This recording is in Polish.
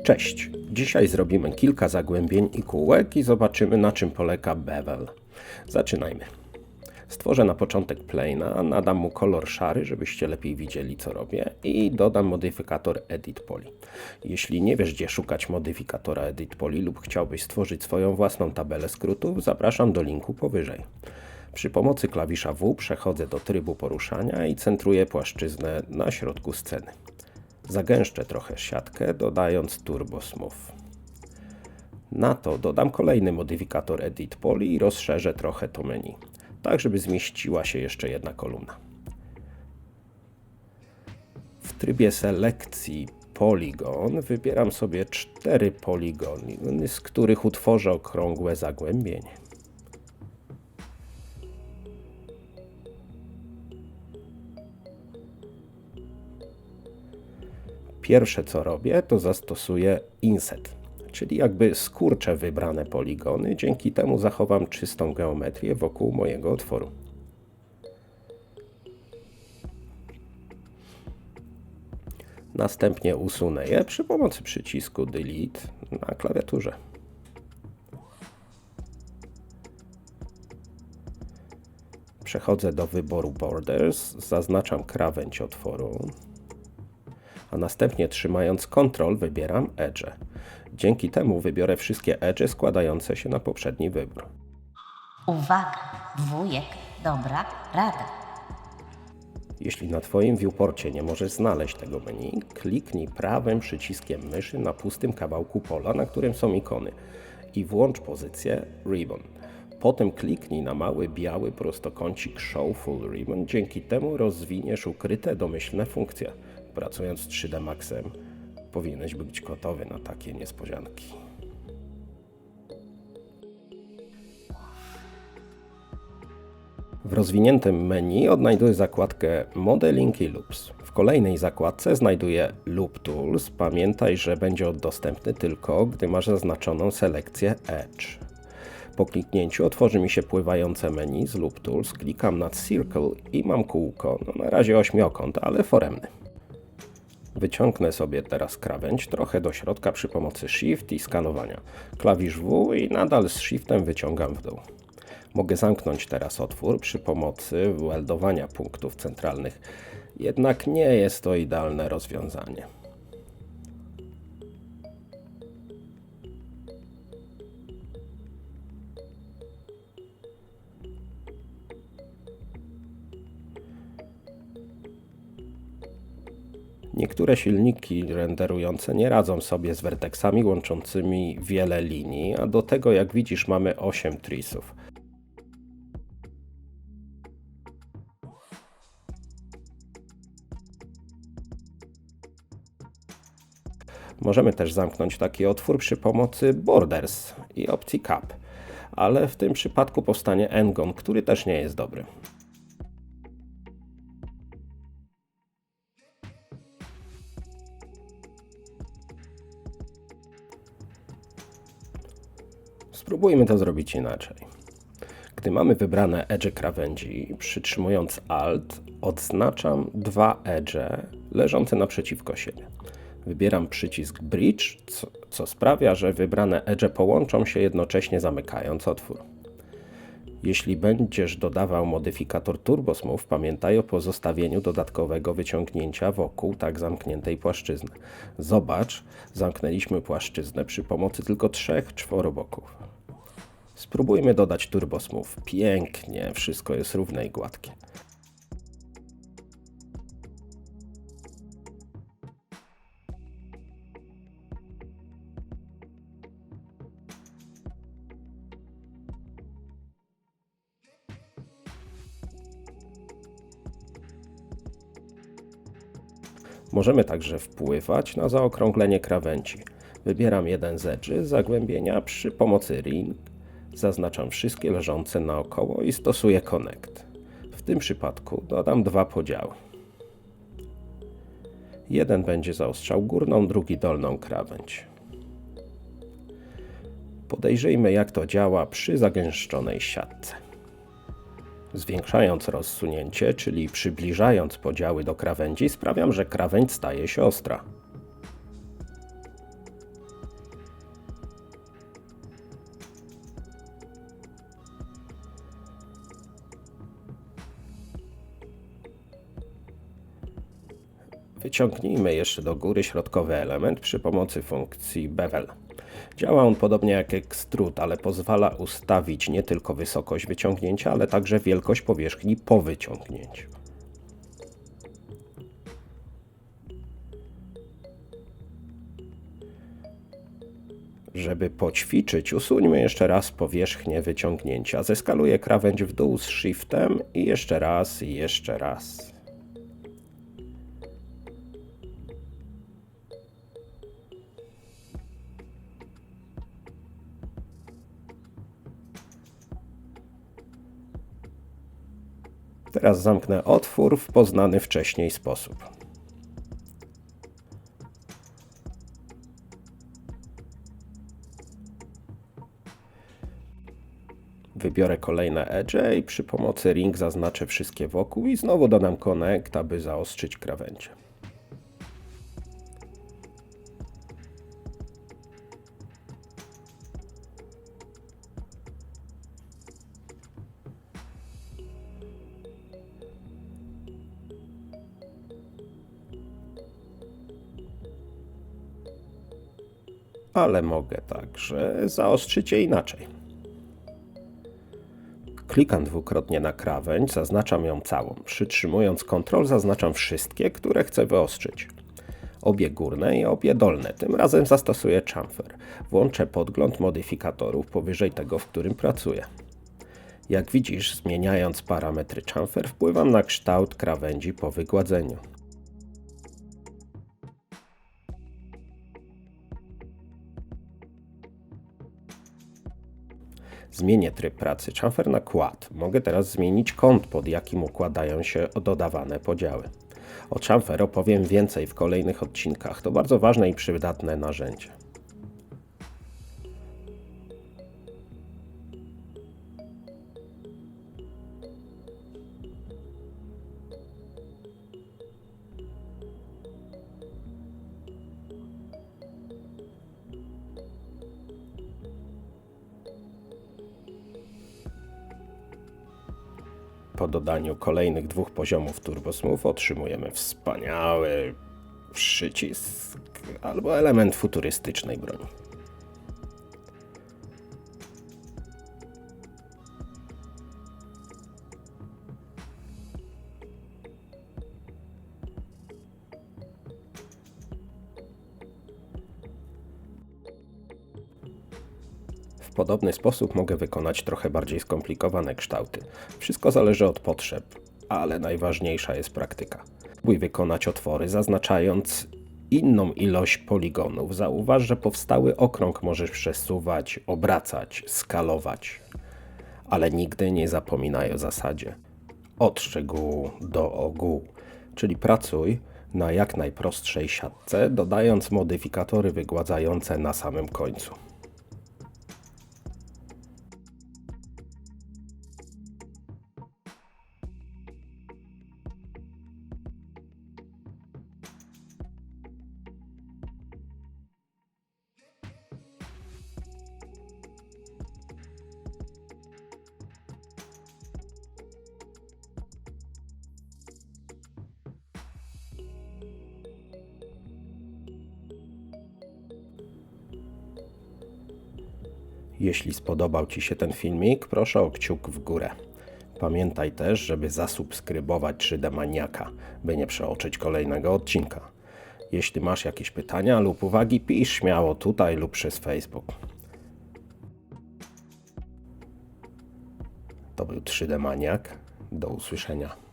Cześć! Dzisiaj zrobimy kilka zagłębień i kółek i zobaczymy, na czym polega bevel. Zaczynajmy. Stworzę na początek plana, nadam mu kolor szary, żebyście lepiej widzieli, co robię, i dodam modyfikator Edit Poly. Jeśli nie wiesz, gdzie szukać modyfikatora Edit Poly lub chciałbyś stworzyć swoją własną tabelę skrótów, zapraszam do linku powyżej. Przy pomocy klawisza W przechodzę do trybu poruszania i centruję płaszczyznę na środku sceny. Zagęszczę trochę siatkę, dodając Turbo Smooth. Na to dodam kolejny modyfikator Edit Poly i rozszerzę trochę to menu, tak żeby zmieściła się jeszcze jedna kolumna. W trybie selekcji Polygon wybieram sobie 4 poligony, z których utworzę okrągłe zagłębienie. Pierwsze co robię, to zastosuję inset, czyli jakby skurczę wybrane poligony, dzięki temu zachowam czystą geometrię wokół mojego otworu. Następnie usunę je przy pomocy przycisku Delete na klawiaturze. Przechodzę do wyboru Borders, zaznaczam krawędź otworu, a następnie trzymając Ctrl wybieram Edge. Dzięki temu wybiorę wszystkie edge składające się na poprzedni wybór. Uwaga, wujek, dobra rada. Jeśli na Twoim viewporcie nie możesz znaleźć tego menu, kliknij prawym przyciskiem myszy na pustym kawałku pola, na którym są ikony, i włącz pozycję Ribbon. Potem kliknij na mały biały prostokącik Show Full Ribbon, dzięki temu rozwiniesz ukryte domyślne funkcje. Pracując z 3D Maxem, powinieneś być gotowy na takie niespodzianki. W rozwiniętym menu odnajduję zakładkę Modeling i Loops. W kolejnej zakładce znajduję Loop Tools. Pamiętaj, że będzie on dostępny tylko, gdy masz zaznaczoną selekcję Edge. Po kliknięciu otworzy mi się pływające menu z Loop Tools. Klikam nad Circle i mam kółko, na razie ośmiokąt, ale foremny. Wyciągnę sobie teraz krawędź trochę do środka przy pomocy Shift i skanowania. Klawisz W i nadal z Shiftem wyciągam w dół. Mogę zamknąć teraz otwór przy pomocy weldowania punktów centralnych, jednak nie jest to idealne rozwiązanie. Niektóre silniki renderujące nie radzą sobie z werteksami łączącymi wiele linii, a do tego, jak widzisz, mamy 8 trisów. Możemy też zamknąć taki otwór przy pomocy Borders i opcji Cap, ale w tym przypadku powstanie N-gon, który też nie jest dobry. Spróbujmy to zrobić inaczej. Gdy mamy wybrane edge krawędzi, przytrzymując Alt, odznaczam 2 edge leżące naprzeciwko siebie. Wybieram przycisk Bridge, co sprawia, że wybrane edge połączą się jednocześnie, zamykając otwór. Jeśli będziesz dodawał modyfikator Turbo Smooth, pamiętaj o pozostawieniu dodatkowego wyciągnięcia wokół tak zamkniętej płaszczyzny. Zobacz, zamknęliśmy płaszczyznę przy pomocy tylko 3 czworoboków. Spróbujmy dodać Turbo Smooth. Pięknie, wszystko jest równe i gładkie. Możemy także wpływać na zaokrąglenie krawędzi. Wybieram jeden z edge zagłębienia przy pomocy Ring. Zaznaczam wszystkie leżące naokoło i stosuję Connect. W tym przypadku dodam 2 podziały. Jeden będzie zaostrzał górną, drugi dolną krawędź. Podejrzyjmy, jak to działa przy zagęszczonej siatce. Zwiększając rozsunięcie, czyli przybliżając podziały do krawędzi, sprawiam, że krawędź staje się ostra. Wyciągnijmy jeszcze do góry środkowy element przy pomocy funkcji bevel. Działa on podobnie jak extrude, ale pozwala ustawić nie tylko wysokość wyciągnięcia, ale także wielkość powierzchni po wyciągnięciu. Żeby poćwiczyć, usuńmy jeszcze raz powierzchnię wyciągnięcia. Zeskaluję krawędź w dół z shiftem i jeszcze raz, i jeszcze raz. Teraz zamknę otwór w poznany wcześniej sposób. Wybiorę kolejne edge i przy pomocy ring zaznaczę wszystkie wokół i znowu dodam connect, aby zaostrzyć krawędzie. Ale mogę także zaostrzyć je inaczej. Klikam dwukrotnie na krawędź, zaznaczam ją całą. Przytrzymując Ctrl zaznaczam wszystkie, które chcę wyostrzyć. Obie górne i obie dolne. Tym razem zastosuję chamfer. Włączę podgląd modyfikatorów powyżej tego, w którym pracuję. Jak widzisz, zmieniając parametry chamfer, wpływam na kształt krawędzi po wygładzeniu. Zmienię tryb pracy chamfer na quad. Mogę teraz zmienić kąt, pod jakim układają się dodawane podziały. O chamfer opowiem więcej w kolejnych odcinkach. To bardzo ważne i przydatne narzędzie. Po dodaniu kolejnych 2 poziomów Turbo Smooth otrzymujemy wspaniały przycisk albo element futurystycznej broni. W podobny sposób mogę wykonać trochę bardziej skomplikowane kształty. Wszystko zależy od potrzeb, ale najważniejsza jest praktyka. Spróbuj wykonać otwory, zaznaczając inną ilość poligonów. Zauważ, że powstały okrąg możesz przesuwać, obracać, skalować. Ale nigdy nie zapominaj o zasadzie. Od szczegółu do ogółu. Czyli pracuj na jak najprostszej siatce, dodając modyfikatory wygładzające na samym końcu. Jeśli spodobał Ci się ten filmik, proszę o kciuk w górę. Pamiętaj też, żeby zasubskrybować 3D Maniaka, by nie przeoczyć kolejnego odcinka. Jeśli masz jakieś pytania lub uwagi, pisz śmiało tutaj lub przez Facebook. To był 3D Maniak. Do usłyszenia.